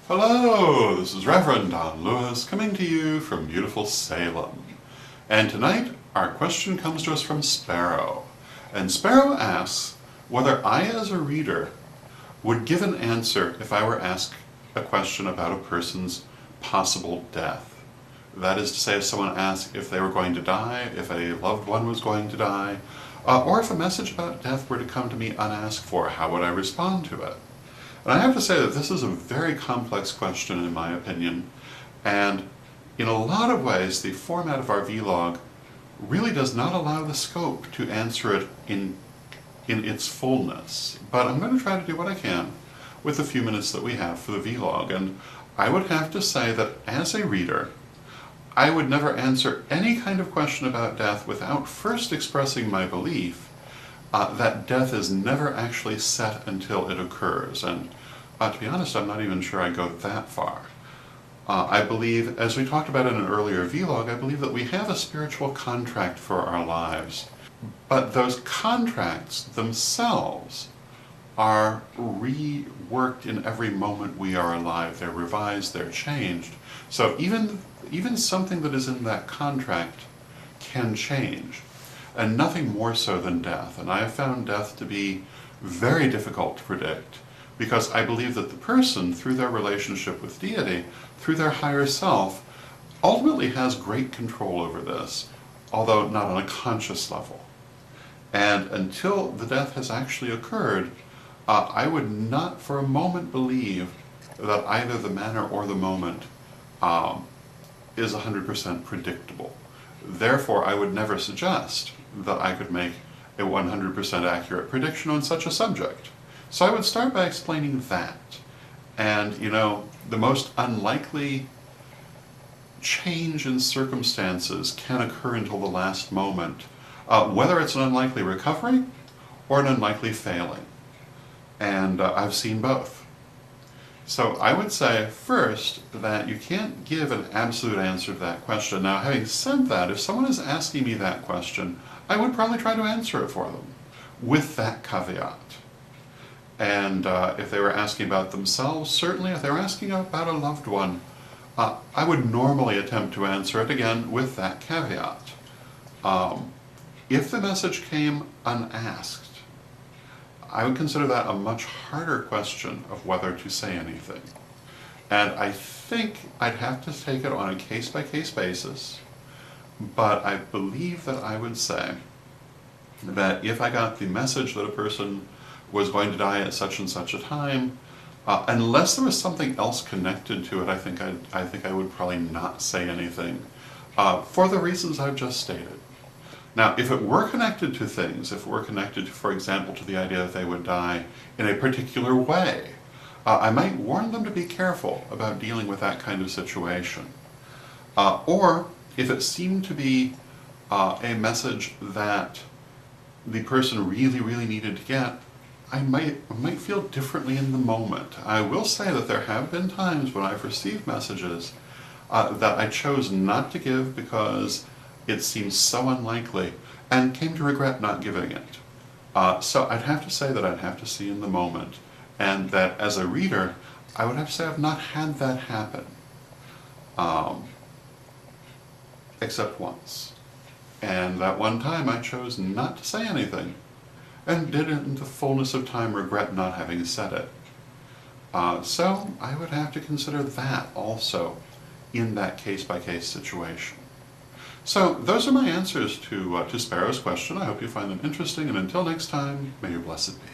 Hello, this is Reverend Don Lewis coming to you from beautiful Salem. And tonight our question comes to us from Sparrow. And Sparrow asks whether I as a reader would give an answer if I were asked a question about a person's possible death. That is to say, if someone asked if they were going to die, if a loved one was going to die, or if a message about death were to come to me unasked for, how would I respond to it? And I have to say that this is a very complex question in my opinion, and in a lot of ways the format of our vlog really does not allow the scope to answer it in its fullness. But I'm going to try to do what I can with the few minutes that we have for the vlog, and I would have to say that as a reader, I would never answer any kind of question about death without first expressing my belief that death is never actually set until it occurs. And to be honest, I'm not even sure I go that far. I believe, as we talked about in an earlier vlog, I believe that we have a spiritual contract for our lives. But those contracts themselves are reworked in every moment we are alive. They're revised, they're changed. So even something that is in that contract can change. And nothing more so than death. And I have found death to be very difficult to predict, because I believe that the person, through their relationship with deity, through their higher self, ultimately has great control over this, although not on a conscious level. And until the death has actually occurred, I would not for a moment believe that either the manner or the moment is 100% predictable. Therefore, I would never suggest that I could make a 100% accurate prediction on such a subject. So I would start by explaining that. And, you know, the most unlikely change in circumstances can occur until the last moment, whether it's an unlikely recovery or an unlikely failing. And I've seen both. So I would say first that you can't give an absolute answer to that question. Now, having said that, if someone is asking me that question, I would probably try to answer it for them with that caveat. And if they were asking about themselves, certainly if they were asking about a loved one, I would normally attempt to answer it again with that caveat. If the message came unasked, I would consider that a much harder question of whether to say anything. And I think I'd have to take it on a case-by-case basis, but I believe that I would say that if I got the message that a person was going to die at such and such a time, unless there was something else connected to it, I think I would probably not say anything, for the reasons I've just stated. Now, if it were connected to things, if it were connected, to, for example, to the idea that they would die in a particular way, I might warn them to be careful about dealing with that kind of situation. Or, if it seemed to be a message that the person really, really needed to get, I might feel differently in the moment. I will say that there have been times when I've received messages that I chose not to give because it seems so unlikely, and came to regret not giving it. So I'd have to say that I'd have to see in the moment, and that as a reader, I would have to say I've not had that happen, except once. And that one time I chose not to say anything, and did in the fullness of time regret not having said it. So I would have to consider that also in that case-by-case situation. So those are my answers to Sparrow's question. I hope you find them interesting, and until next time, may your blessed be.